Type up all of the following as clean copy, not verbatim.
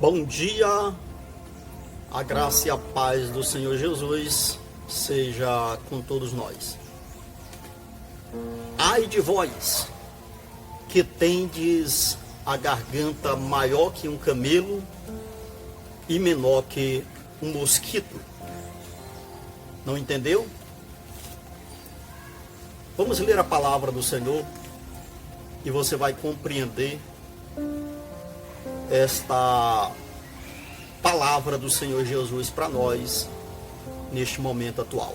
Bom dia, a graça e a paz do Senhor Jesus seja com todos nós. Ai de vós, que tendes a garganta maior que um camelo e menor que um mosquito. Não entendeu? Vamos ler a palavra do Senhor e você vai compreender esta palavra do Senhor Jesus para nós neste momento atual.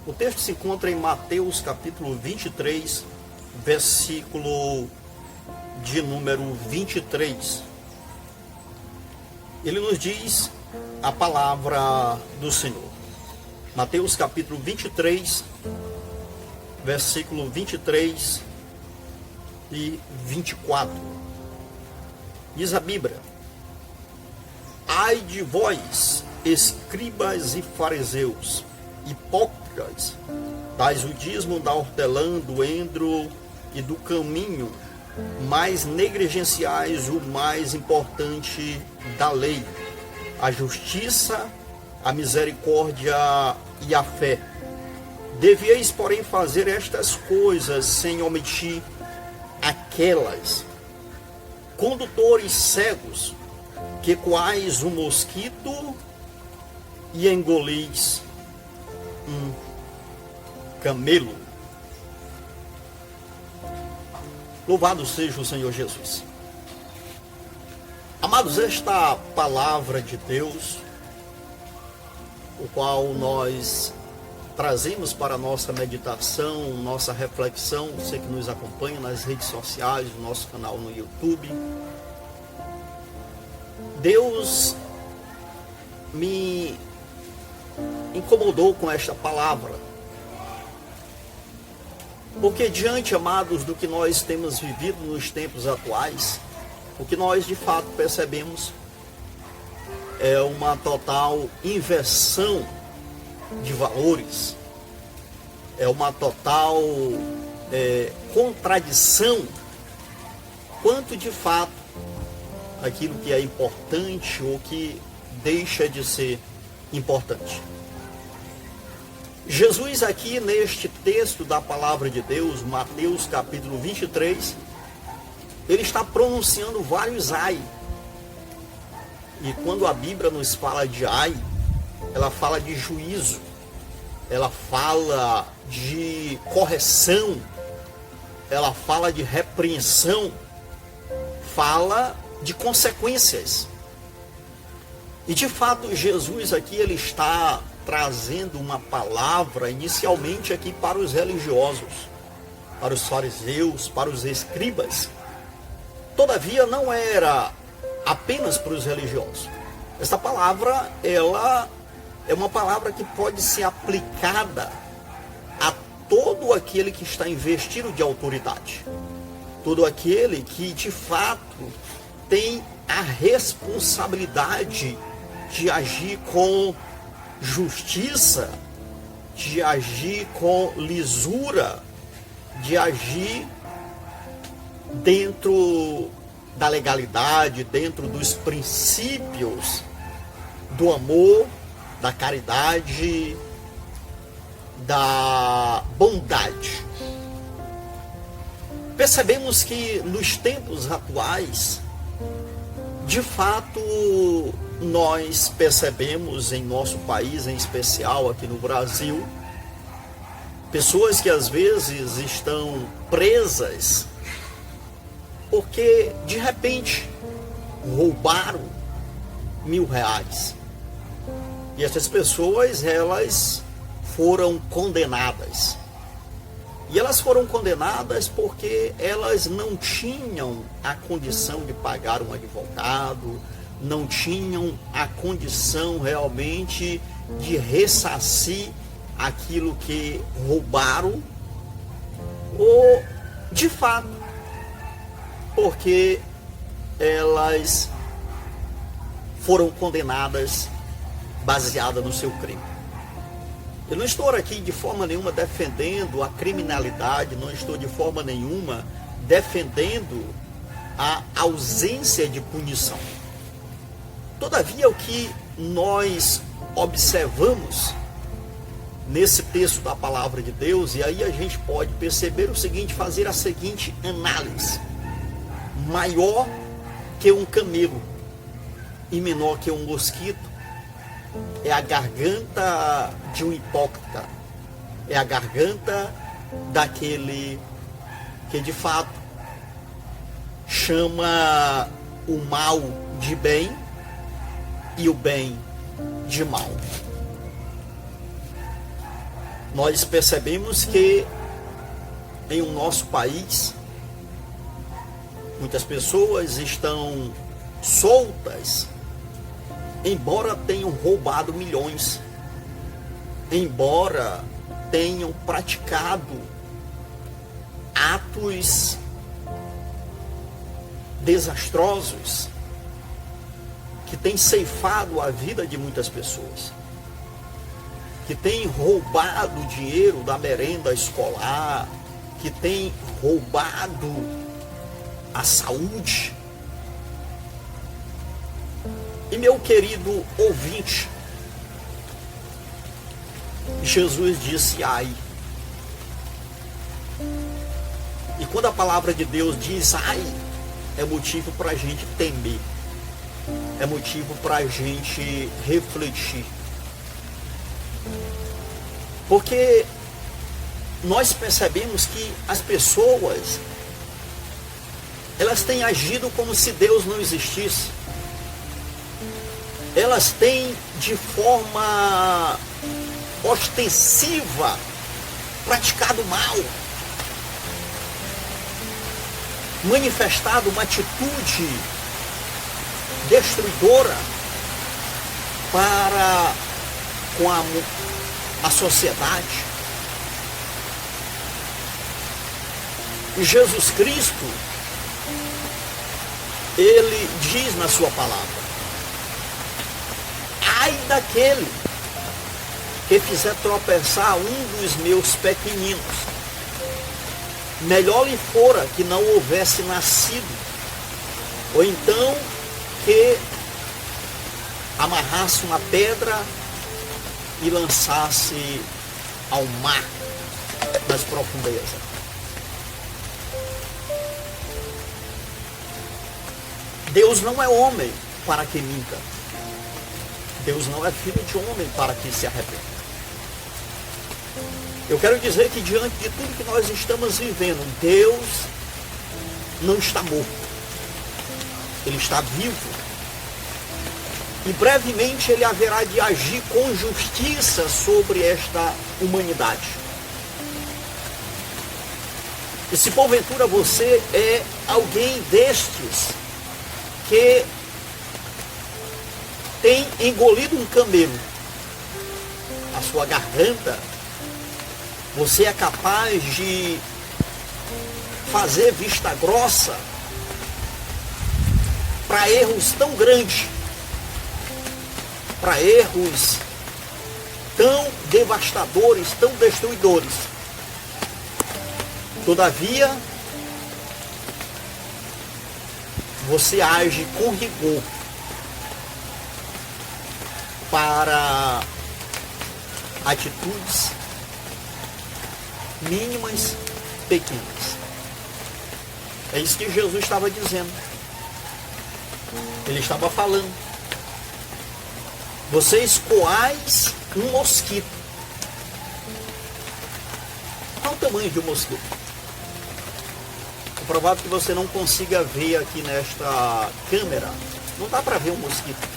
O texto se encontra em Mateus capítulo 23, versículo de número 23. Ele nos diz a palavra do Senhor. Mateus capítulo 23, versículo 23 e 24. Diz a Bíblia: ai de vós, escribas e fariseus, hipócritas, dais o dízimo da hortelã, do endro e do caminho, mas negligenciais o mais importante da lei, a justiça, a misericórdia e a fé. Devieis, porém, fazer estas coisas sem omitir aquelas. Condutores cegos, que coais um mosquito e engolis um camelo. Louvado seja o Senhor Jesus. Amados, esta palavra de Deus, o qual nós trazemos para a nossa meditação, nossa reflexão, você que nos acompanha nas redes sociais, no nosso canal no YouTube. Deus me incomodou com esta palavra, porque diante, amados, do que nós temos vivido nos tempos atuais, o que nós de fato percebemos é uma total inversão de valores, é uma total contradição quanto de fato aquilo que é importante ou que deixa de ser importante. Jesus aqui neste texto da palavra de Deus, Mateus capítulo 23, ele está pronunciando vários ai. E quando a Bíblia nos fala de ai, ela fala de juízo, ela fala de correção, ela fala de repreensão, fala de consequências. E de fato Jesus aqui ele está trazendo uma palavra inicialmente aqui para os religiosos, para os fariseus, para os escribas. Todavia não era apenas para os religiosos. Esta palavra ela é uma palavra que pode ser aplicada a todo aquele que está investido de autoridade. Todo aquele que, de fato, tem a responsabilidade de agir com justiça, de agir com lisura, de agir dentro da legalidade, dentro dos princípios do amor, da caridade, da bondade. Percebemos que nos tempos atuais, de fato, nós percebemos em nosso país, em especial aqui no Brasil, pessoas que às vezes estão presas porque de repente roubaram R$1.000. E essas pessoas, elas foram condenadas. E elas foram condenadas porque elas não tinham a condição de pagar um advogado, não tinham a condição realmente de ressarcir aquilo que roubaram, ou de fato, porque elas foram condenadas baseada no seu crime. Eu não estou aqui de forma nenhuma defendendo a criminalidade, não estou de forma nenhuma defendendo a ausência de punição. Todavia, o que nós observamos nesse texto da palavra de Deus, e aí a gente pode perceber o seguinte, fazer a seguinte análise: maior que um camelo e menor que um mosquito é a garganta de um hipócrita, é a garganta daquele que de fato chama o mal de bem e o bem de mal. Nós percebemos que em o nosso país muitas pessoas estão soltas, embora tenham roubado milhões, embora tenham praticado atos desastrosos que têm ceifado a vida de muitas pessoas, que têm roubado o dinheiro da merenda escolar, que têm roubado a saúde. E meu querido ouvinte, Jesus disse ai. E quando a palavra de Deus diz ai, é motivo para a gente temer, é motivo para a gente refletir. Porque nós percebemos que as pessoas, elas têm agido como se Deus não existisse. Elas têm de forma ostensiva praticado mal, manifestado uma atitude destruidora para com a sociedade. E Jesus Cristo, ele diz na sua palavra: ai daquele que fizer tropeçar um dos meus pequeninos, melhor lhe fora que não houvesse nascido, ou então que amarrasse uma pedra e lançasse ao mar, nas profundezas. Deus não é homem para que minta. Deus não é filho de homem para que se arrependa. Eu quero dizer que diante de tudo que nós estamos vivendo, Deus não está morto. Ele está vivo. E brevemente ele haverá de agir com justiça sobre esta humanidade. E se porventura você é alguém destes que tem engolido um camelo, a sua garganta, você é capaz de fazer vista grossa para erros tão grandes, para erros tão devastadores, tão destruidores. Todavia, você age com rigor para atitudes mínimas, pequenas. É isso que Jesus estava dizendo. Ele estava falando: vocês coais um mosquito. Qual o tamanho de um mosquito? É provável que você não consiga ver aqui nesta câmera. Não dá para ver um mosquito.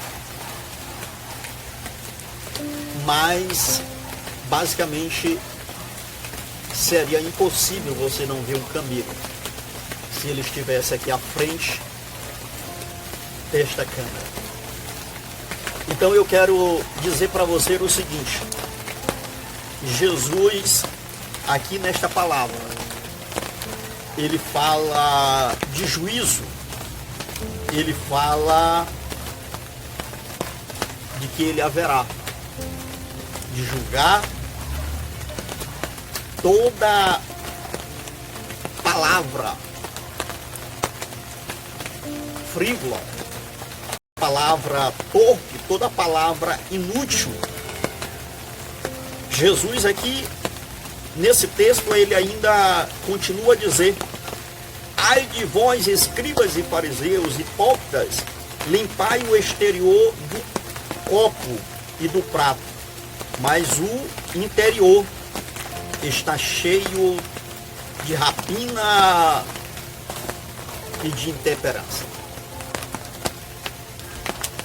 Mas, basicamente, seria impossível você não ver um camelo se ele estivesse aqui à frente desta câmera. Então eu quero dizer para você o seguinte: Jesus, aqui nesta palavra, ele fala de juízo, ele fala de que ele haverá de julgar toda palavra frívola, palavra torpe, toda palavra inútil. Jesus aqui, nesse texto, ele ainda continua a dizer: ai de vós, escribas e fariseus, hipócritas, limpai o exterior do copo e do prato, mas o interior está cheio de rapina e de intemperança.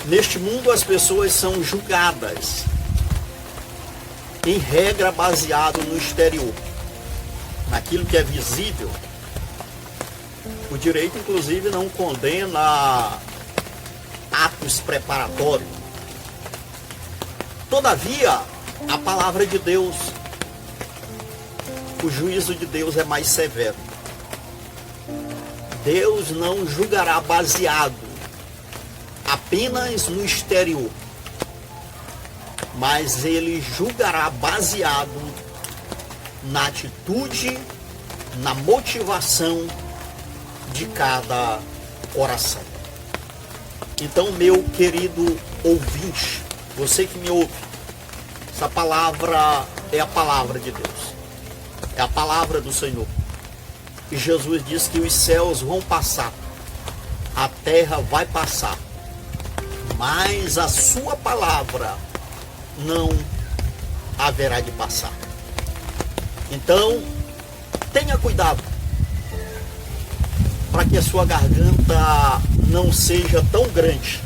Neste mundo as pessoas são julgadas, em regra baseado no exterior, naquilo que é visível. O direito, inclusive, não condena atos preparatórios. Todavia, a palavra de Deus, o juízo de Deus é mais severo. Deus não julgará baseado apenas no exterior, mas ele julgará baseado na atitude, na motivação de cada coração. Então, meu querido ouvinte, você que me ouve, essa palavra é a palavra de Deus, é a palavra do Senhor. E Jesus diz que os céus vão passar, a terra vai passar, mas a sua palavra não haverá de passar. Então, tenha cuidado para que a sua garganta não seja tão grande,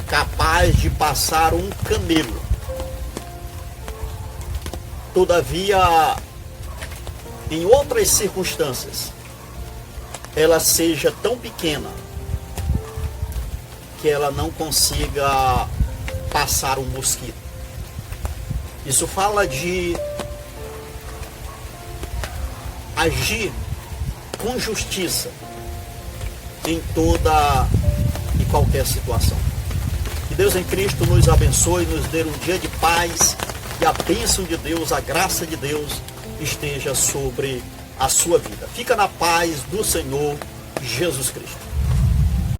capaz de passar um camelo. Todavia, em outras circunstâncias, ela seja tão pequena que ela não consiga passar um mosquito. Isso fala de agir com justiça em toda e qualquer situação. Que Deus em Cristo nos abençoe, nos dê um dia de paz, e a bênção de Deus, a graça de Deus esteja sobre a sua vida. Fica na paz do Senhor Jesus Cristo.